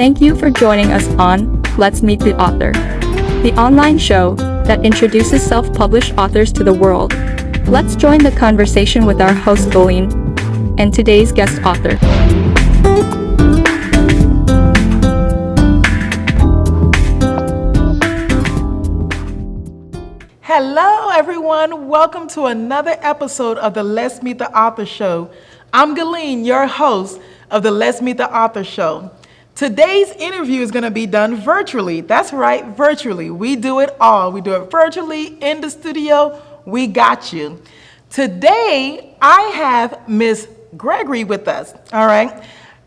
Thank you for joining us on Let's Meet the Author, the online show that introduces self-published authors to the world. Let's join the conversation with our host Colleen and today's guest author. Hello everyone, welcome to another episode of the Let's Meet the Author Show. I'm Colleen, your host of the Let's Meet the Author Show. Today's interview is going to be done virtually. That's right, virtually. We do it all. We do it virtually, in the studio. We got you. Today, I have Miss Gregory with us, all right?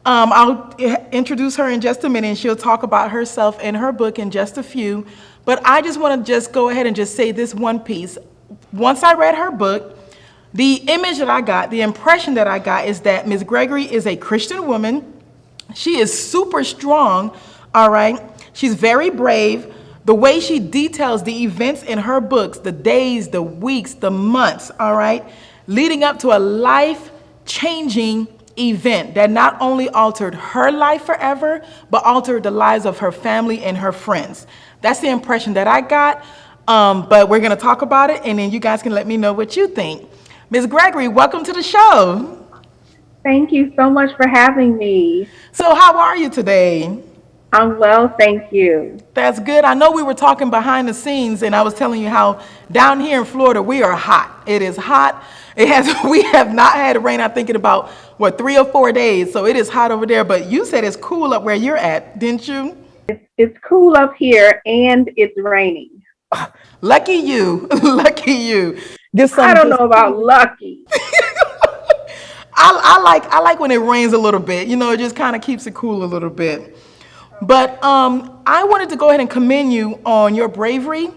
I'll introduce her in just a minute, and she'll talk about herself and her book in just a few. But I just want to just go ahead and just say this one piece. Once I read her book, the image that I got, the impression that I got is that Miss Gregory is a Christian woman. She is super strong, all right? She's very brave. The way she details the events in her books, the days, the weeks, the months, all right, leading up to a life-changing event that not only altered her life forever, but altered the lives of her family and her friends. That's the impression that I got, but we're going to talk about it, and then you guys can let me know what you think. Ms. Gregory, welcome to the show. Thank you so much for having me. So how are you today? I'm well, thank you. That's good. I know we were talking behind the scenes, and I was telling you how down here in Florida, we are hot. It is hot. We have not had rain, I think, in about, 3 or 4 days, so it is hot over there, but you said it's cool up where you're at, didn't you? It's cool up here and it's raining. Lucky you. Lucky you. I don't know about lucky. I like when it rains a little bit. You know, it just kind of keeps it cool a little bit. But I wanted to go ahead and commend you on your bravery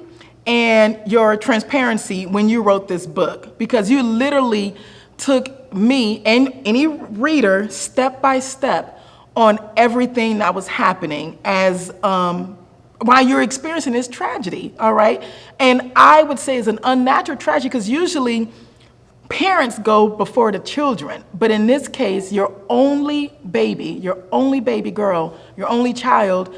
and your transparency when you wrote this book, because you literally took me and any reader step by step on everything that was happening as while you're experiencing this tragedy, all right? And I would say it's an unnatural tragedy because usually parents go before the children. But in this case, your only baby girl, your only child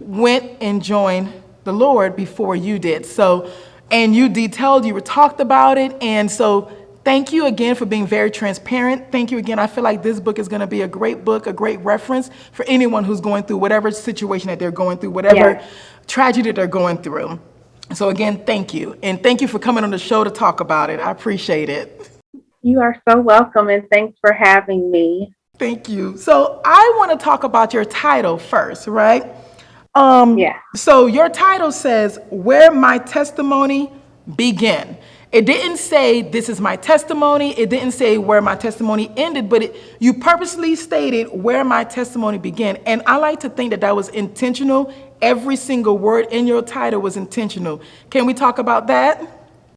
went and joined the Lord before you did. So, and you detailed, you talked about it. And so thank you again for being very transparent. Thank you again. I feel like this book is going to be a great book, a great reference for anyone who's going through whatever situation that they're going through, whatever tragedy they're going through. So again, thank you. And thank you for coming on the show to talk about it. I appreciate it. You are so welcome, and thanks for having me. Thank you. So I want to talk about your title first, right? So your title says, Where My Testimony Began. It didn't say, this is my testimony. It didn't say where my testimony ended, but you purposely stated where my testimony began. And I like to think that that was intentional. Every single word in your title was intentional. Can we talk about that?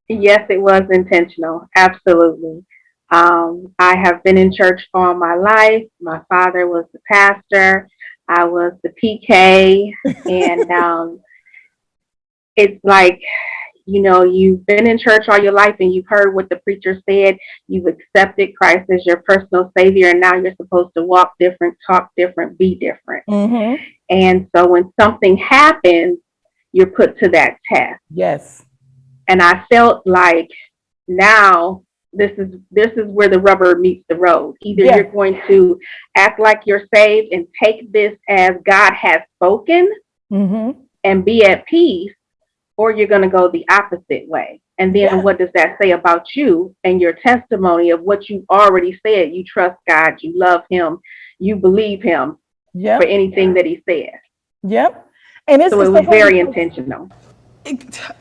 Yes, it was intentional. Absolutely. I have been in church for all my life. My father was the pastor. I was the PK. And it's like, you know, you've been in church all your life and you've heard what the preacher said. You've accepted Christ as your personal savior, and now you're supposed to walk different, talk different, be different. Mm-hmm. And so when something happens, you're put to that test. Yes. And I felt like now this is where the rubber meets the road. Either you're going to act like you're saved and take this as God has spoken and be at peace, or you're going to go the opposite way. And then what does that say about you and your testimony of what you already said? You trust God, you love him, you believe him for anything that he says. Yep. And so it was very intentional.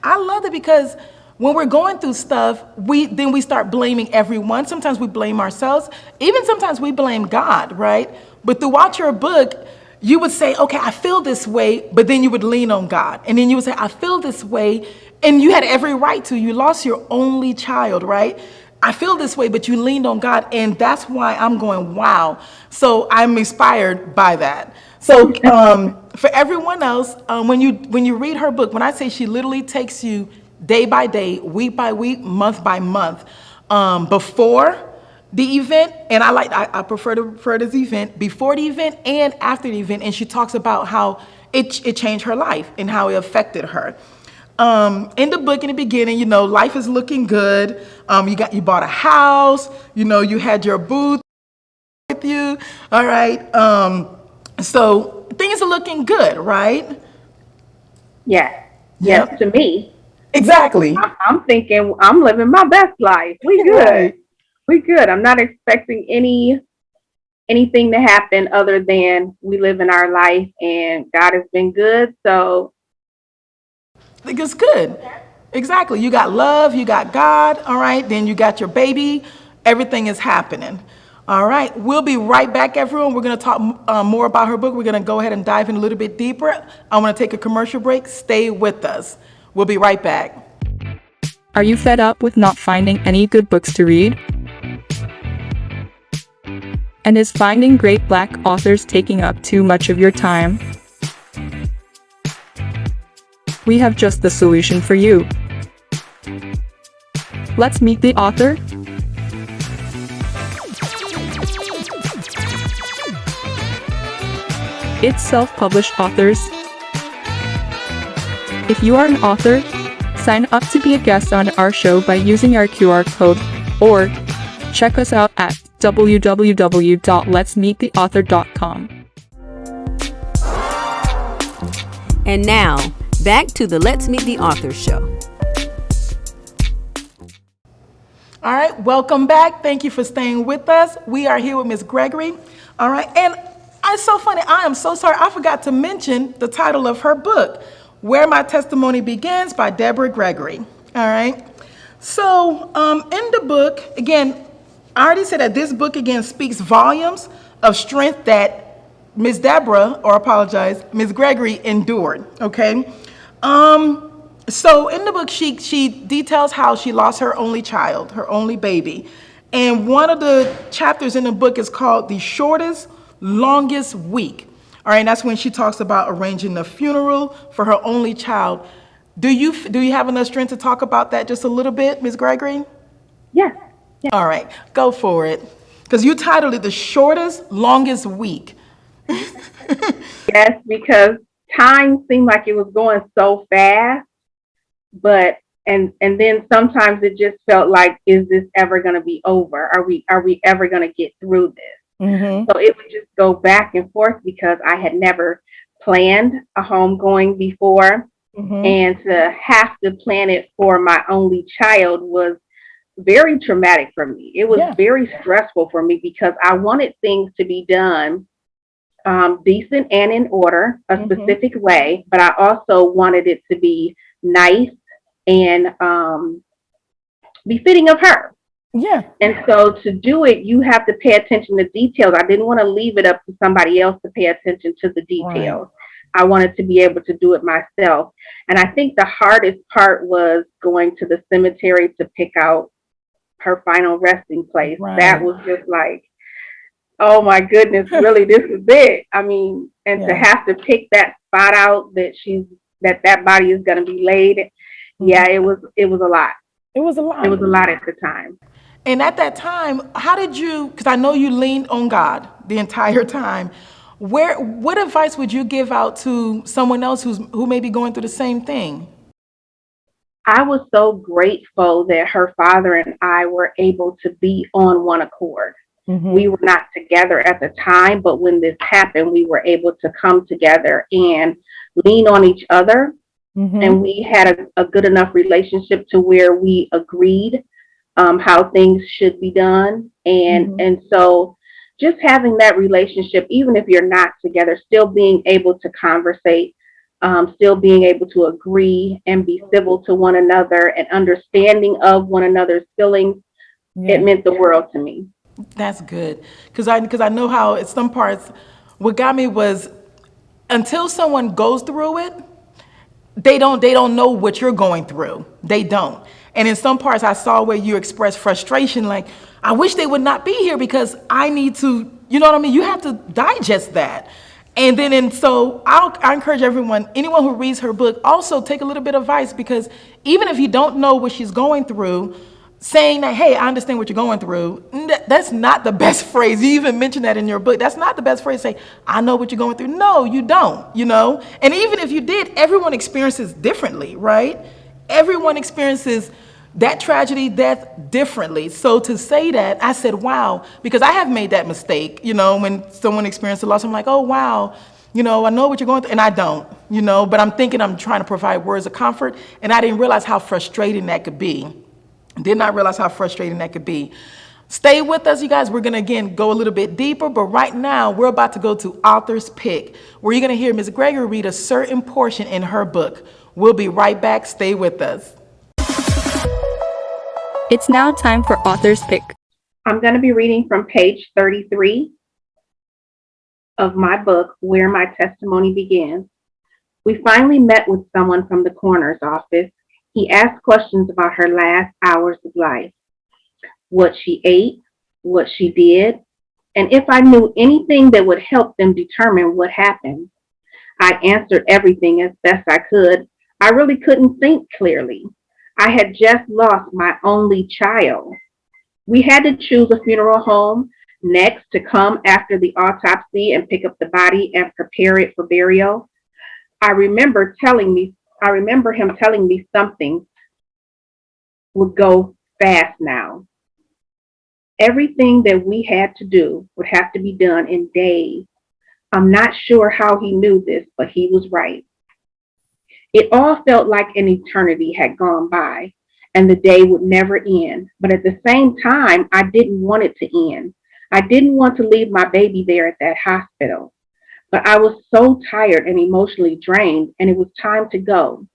I love it because when we're going through stuff, we start blaming everyone. Sometimes we blame ourselves. Even sometimes we blame God, right? But throughout your book, you would say, okay, I feel this way, but then you would lean on God. And then you would say, I feel this way. And you had every right to. You lost your only child, right? I feel this way, but you leaned on God. And that's why I'm going, wow. So I'm inspired by that. So for everyone else, when you read her book, when I say she literally takes you day by day, week by week, month by month, before, the event, and I prefer to refer to this event before the event and after the event, and she talks about how it changed her life and how it affected her. In the book, in the beginning, life is looking good. You bought a house. You had your booth with you. All right. So things are looking good, right? Yes. Yep. Yes, to me. Exactly. I'm thinking I'm living my best life. We good. Right. We good. I'm not expecting anything to happen other than we live in our life and God has been good. So I think it's good. Exactly. You got love, you got God, all right? Then you got your baby. Everything is happening. All right. We'll be right back, everyone. We're going to talk more about her book. We're going to go ahead and dive in a little bit deeper. I want to take a commercial break. Stay with us. We'll be right back. Are you fed up with not finding any good books to read? And is finding great Black authors taking up too much of your time? We have just the solution for you. Let's meet the author. It's self-published authors. If you are an author, sign up to be a guest on our show by using our QR code, or check us out at www.letsmeettheauthor.com. And now, back to the Let's Meet the Author show. All right, welcome back. Thank you for staying with us. We are here with Ms. Gregory. All right, and it's so funny. I am so sorry. I forgot to mention the title of her book, Where My Testimony Begins by Debora Gregory. All right. So in the book, again, I already said that this book, again, speaks volumes of strength that Ms. Ms. Gregory endured. Okay. So in the book, she details how she lost her only child, her only baby. And one of the chapters in the book is called The Shortest, Longest Week. All right, and that's when she talks about arranging the funeral for her only child. Do you have enough strength to talk about that just a little bit, Ms. Gregory? yes. All right, go for it. Because you titled it The Shortest, Longest Week. Yes, because time seemed like it was going so fast, but and then sometimes it just felt like, is this ever going to be over? Are we ever going to get through this? Mm-hmm. So it would just go back and forth because I had never planned a homegoing before, Mm-hmm. and to have to plan it for my only child was very traumatic for me. It was very stressful for me because I wanted things to be done decent and in order, a specific way, but I also wanted it to be nice and befitting of her. Yeah. And so to do it, you have to pay attention to details. I didn't want to leave it up to somebody else to pay attention to the details. Right. I wanted to be able to do it myself. And I think the hardest part was going to the cemetery to pick out her final resting place. Right. That was just like, oh my goodness, really, this is it. I mean, and to have to pick that spot out that that body is going to be laid. Yeah, it was a lot. It was a lot. It was a lot at the time. And at that time, how did you, because I know you leaned on God the entire time, what advice would you give out to someone else who may be going through the same thing? I was so grateful that her father and I were able to be on one accord. Mm-hmm. We were not together at the time, but when this happened, we were able to come together and lean on each other. Mm-hmm. And we had a good enough relationship to where we agreed how things should be done. And so just having that relationship, even if you're not together, still being able to conversate, still being able to agree and be civil to one another and understanding of one another's feelings, it meant the world to me. That's good. Because I know how at some parts, what got me was until someone goes through it, they don't know what you're going through. They don't. And in some parts I saw where you express frustration, like, I wish they would not be here because I need to, you know what I mean? You have to digest that. And then, so I encourage everyone, anyone who reads her book, also take a little bit of advice, because even if you don't know what she's going through, saying that, hey, I understand what you're going through, that's not the best phrase. You even mentioned that in your book. That's not the best phrase to say, I know what you're going through. No, you don't, And even if you did, everyone experiences differently, right? Everyone experiences that tragedy, death differently. So to say that, I said, wow, because I have made that mistake, when someone experienced a loss, I'm like, oh, wow, I know what you're going through, and I don't, but I'm thinking I'm trying to provide words of comfort, and I didn't realize how frustrating that could be. Did not realize how frustrating that could be. Stay with us, you guys. We're going to, again, go a little bit deeper, but right now we're about to go to Author's Pick, where you're going to hear Ms. Gregory read a certain portion in her book. We'll be right back. Stay with us. It's now time for Author's Pick. I'm going to be reading from page 33 of my book, Where My Testimony Begins. We finally met with someone from the coroner's office. He asked questions about her last hours of life, what she ate, what she did, and if I knew anything that would help them determine what happened. I answered everything as best I could. I really couldn't think clearly. I had just lost my only child. We had to choose a funeral home next to come after the autopsy and pick up the body and prepare it for burial. I remember him telling me something would go fast now. Everything that we had to do would have to be done in days. I'm not sure how he knew this, but he was right. It all felt like an eternity had gone by and the day would never end. But at the same time, I didn't want it to end. I didn't want to leave my baby there at that hospital. But I was so tired and emotionally drained, and it was time to go.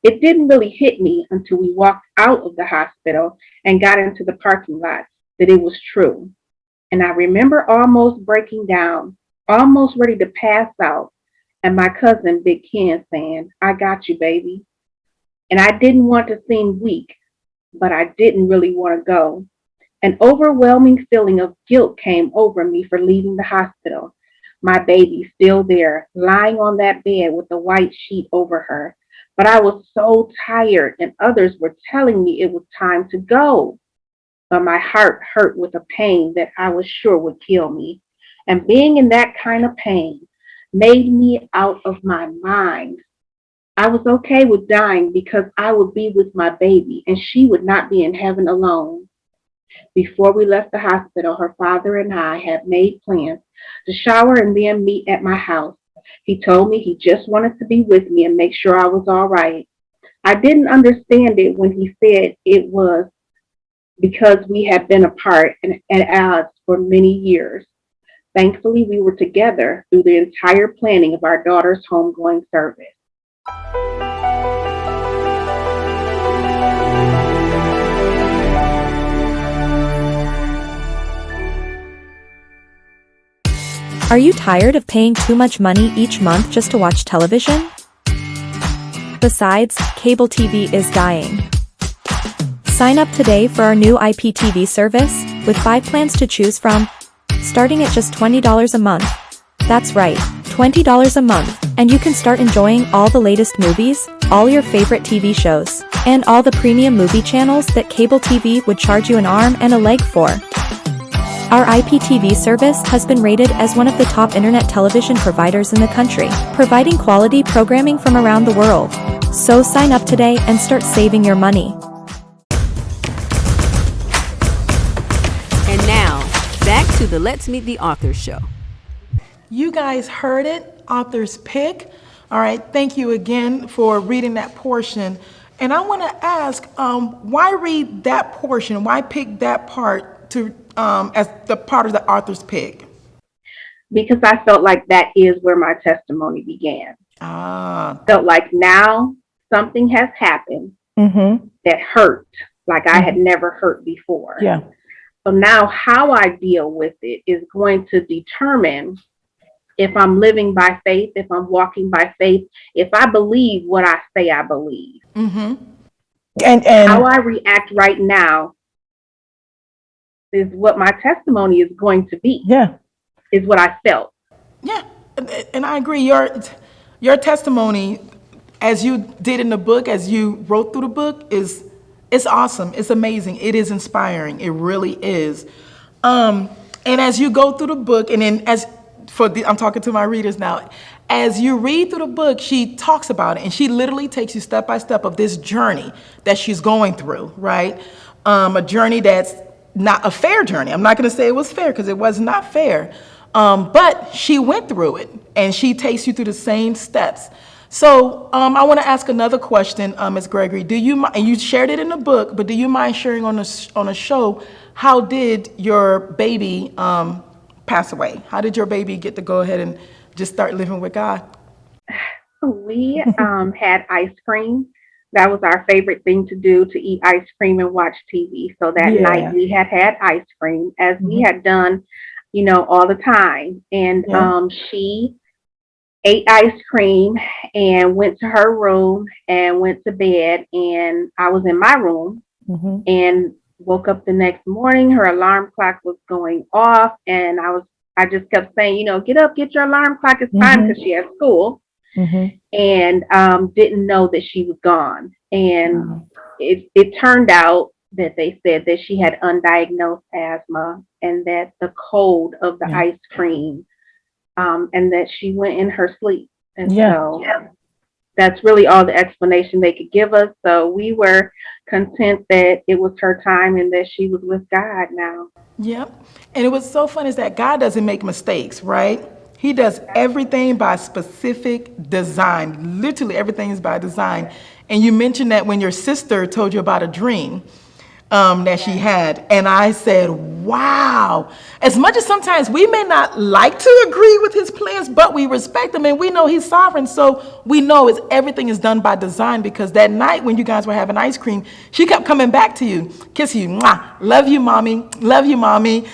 It didn't really hit me until we walked out of the hospital and got into the parking lot that it was true. And I remember almost breaking down, almost ready to pass out, and my cousin, Big Ken, saying, I got you, baby. And I didn't want to seem weak, but I didn't really want to go. An overwhelming feeling of guilt came over me for leaving the hospital. My baby still there, lying on that bed with a white sheet over her. But I was so tired, and others were telling me it was time to go. But my heart hurt with a pain that I was sure would kill me. And being in that kind of pain made me out of my mind. I was okay with dying because I would be with my baby, and she would not be in heaven alone. Before we left the hospital, her father and I had made plans to shower and then meet at my house. He told me he just wanted to be with me and make sure I was all right. I didn't understand it when he said it was because we had been apart and at odds for many years. Thankfully, we were together through the entire planning of our daughter's homegoing service. Are you tired of paying too much money each month just to watch television? Besides, cable TV is dying. Sign up today for our new IPTV service, with 5 plans to choose from, starting at just $20 a month. That's right, $20 a month, and you can start enjoying all the latest movies, all your favorite TV shows, and all the premium movie channels that cable TV would charge you an arm and a leg for. Our IPTV service has been rated as one of the top internet television providers in the country, providing quality programming from around the world. So sign up today and start saving your money. And now, back to the Let's Meet the Author show. You guys heard it, Author's Pick. All right, thank you again for reading that portion. And I want to ask, why read that portion? Why pick that part to as the part of the Author's Pick? Because I felt like that is where my testimony began. Felt like now something has happened that hurt, like I had never hurt before. Yeah. So now how I deal with it is going to determine if I'm living by faith, if I'm walking by faith, if I believe what I say I believe. And how I react right now is what my testimony is going to be. Yeah. Is what I felt. Yeah, and I agree. Your testimony, as you did in the book, as you wrote through the book, is It's awesome. It's amazing. It is inspiring. It really is. And as you go through the book, and then I'm talking to my readers now, as you read through the book, she talks about it, and she literally takes you step by step of this journey that she's going through, right? A journey that's not a fair journey. I'm not going to say it was fair because it was not fair. But she went through it, and she takes you through the same steps. So I want to ask another question, Ms. Gregory. And you shared it in the book, but do you mind sharing on a show, how did your baby pass away? How did your baby get to go ahead and just start living with God? We had ice cream. That was our favorite thing to do, to eat ice cream and watch TV. So that night we had ice cream, as we had done, all the time. And she ate ice cream and went to her room and went to bed. And I was in my room and woke up the next morning. Her alarm clock was going off, and I just kept saying, get up, get your alarm clock. It's time, because she had school. And didn't know that she was gone. And it turned out that they said that she had undiagnosed asthma, and that the cold of the ice cream, and that she went in her sleep. And so that's really all the explanation they could give us. So we were content that it was her time and that she was with God now. Yep. And it was so fun is that God doesn't make mistakes, right? He does everything by specific design. Literally everything is by design. And you mentioned that when your sister told you about a dream that she had. And I said, wow. As much as sometimes we may not like to agree with his plans, but we respect him and we know he's sovereign. So we know everything is done by design, because that night when you guys were having ice cream, she kept coming back to you, kiss you, mwah, love you, mommy, love you, mommy.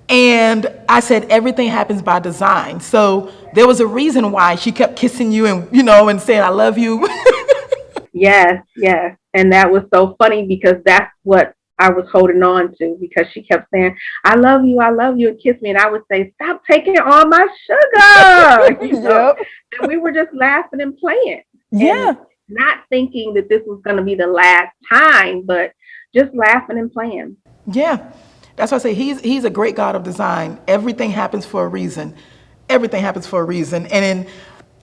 And I said, everything happens by design. So there was a reason why she kept kissing you and, and saying, I love you. Yes. And that was so funny, because that's what I was holding on to, because she kept saying, I love you, and kiss me. And I would say, stop taking all my sugar. And we were just laughing and playing. And not thinking that this was going to be the last time, but just laughing and playing. Yeah. That's why I say he's a great God of design. Everything happens for a reason. Everything happens for a reason. And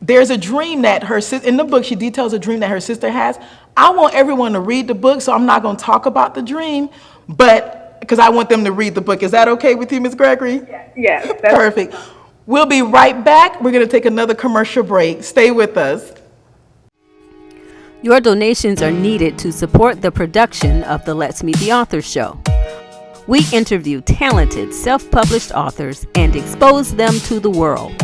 there's a dream that her sister, in the book, she details a dream that her sister has. I want everyone to read the book, so I'm not going to talk about the dream, but because I want them to read the book. Is that okay with you, Ms. Gregory? Yes. Perfect. We'll be right back. We're going to take another commercial break. Stay with us. Your donations are needed to support the production of the Let's Meet the Author show. We interview talented self-published authors and expose them to the world.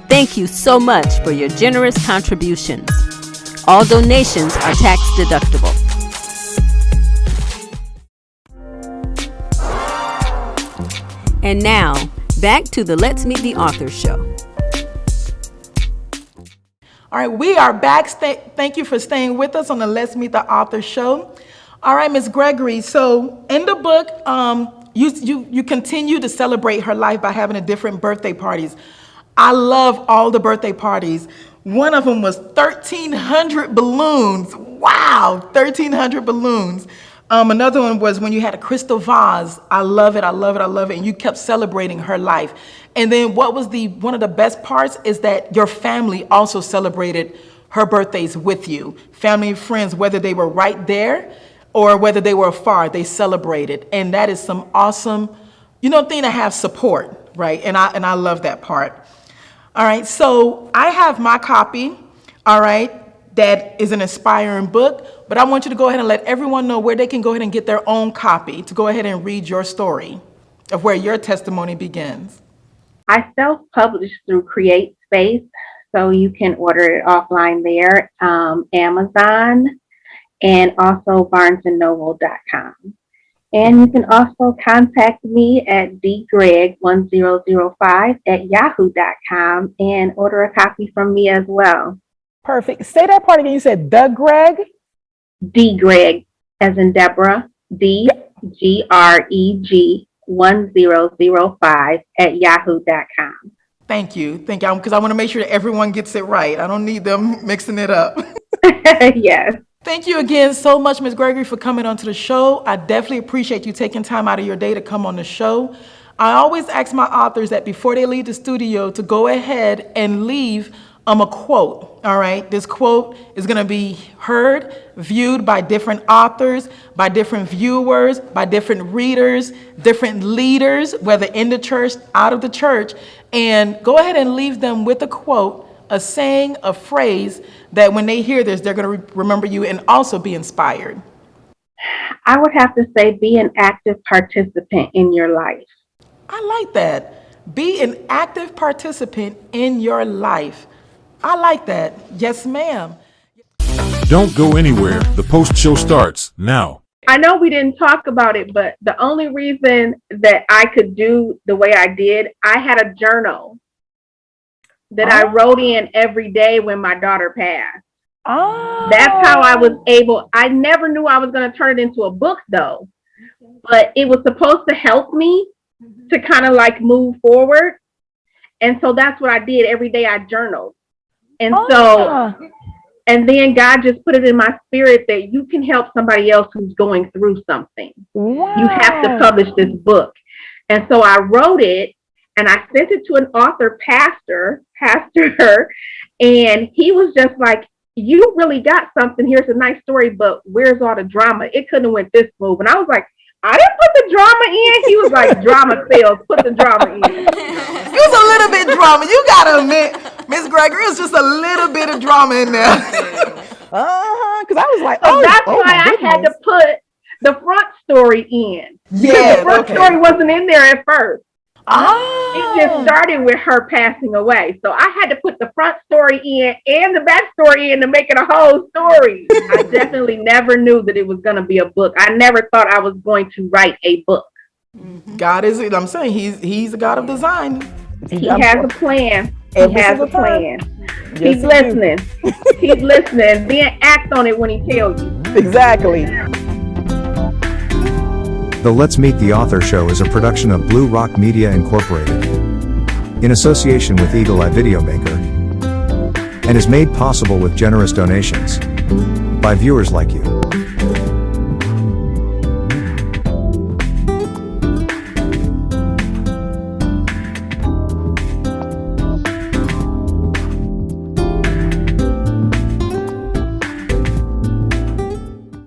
Thank you so much for your generous contributions. All donations are tax deductible. And now, back to the Let's Meet the Author show. All right, we are back. Thank you for staying with us on the Let's Meet the Author show. All right, Ms. Gregory, so in the book, you continue to celebrate her life by having different birthday parties. I love all the birthday parties. One of them was 1,300 balloons. Wow, 1,300 balloons. Another one was when you had a crystal vase. I love it. And you kept celebrating her life. And then what was one of the best parts is that your family also celebrated her birthdays with you. Family and friends, whether they were right there or whether they were afar, they celebrated. And that is some awesome, thing to have support, right? And I love that part. All right, so I have my copy, all right, that is an inspiring book, but I want you to go ahead and let everyone know where they can go ahead and get their own copy to go ahead and read your story of where your testimony begins. I self-published through Create Space, so you can order it offline there, Amazon, and also BarnesandNoble.com. And you can also contact me at dgreg1005@yahoo.com and order a copy from me as well. Perfect. Say that part again. You said the Greg? dgreg, as in Deborah, DGREG 1005@yahoo.com. Thank you, because I want to make sure that everyone gets it right. I don't need them mixing it up. Yes. Thank you again so much, Ms. Gregory, for coming onto the show. I definitely appreciate you taking time out of your day to come on the show. I always ask my authors that before they leave the studio to go ahead and leave a quote, all right? This quote is gonna be heard, viewed by different authors, by different viewers, by different readers, different leaders, whether in the church, out of the church, and go ahead and leave them with a quote, a saying, a phrase that when they hear this, they're gonna remember you and also be inspired. I would have to say be an active participant in your life. I like that. Be an active participant in your life. I like that. Yes, ma'am. Don't go anywhere. The post-show starts now. I know we didn't talk about it, but the only reason that I could do the way I did, I had a journal that I wrote in every day when my daughter passed. Oh. That's how I was able. I never knew I was going to turn it into a book, though. But it was supposed to help me to kind of like move forward. And so that's what I did. Every day I journaled. And and then God just put it in my spirit that you can help somebody else who's going through something. Wow. You have to publish this book. And so I wrote it and I sent it to an author, pastor, and he was just like, you really got something. Here's a nice story, but where's all the drama? It couldn't have went this smooth. And I was like, I didn't put the drama in. He was like, drama fails. Put the drama in. It was a little bit drama. You gotta admit, Ms. Gregory, it's just a little bit of drama in there. Because I was like, So that's why I had to put the front story in. Yeah, The front okay. story wasn't in there at first. Ah. It just started with her passing away. So I had to put the front story in and the back story in to make it a whole story. I definitely never knew that it was going to be a book. I never thought I was going to write a book. God is, I'm saying, he's a God of design. He has a plan. He Every has single a plan. Yes, He's he listening. He's listening. Then act on it when he tells you. Exactly. The Let's Meet the Author Show is a production of Blue Rock Media Incorporated, in association with Eagle-EyeVideomaker, and is made possible with generous donations by viewers like you.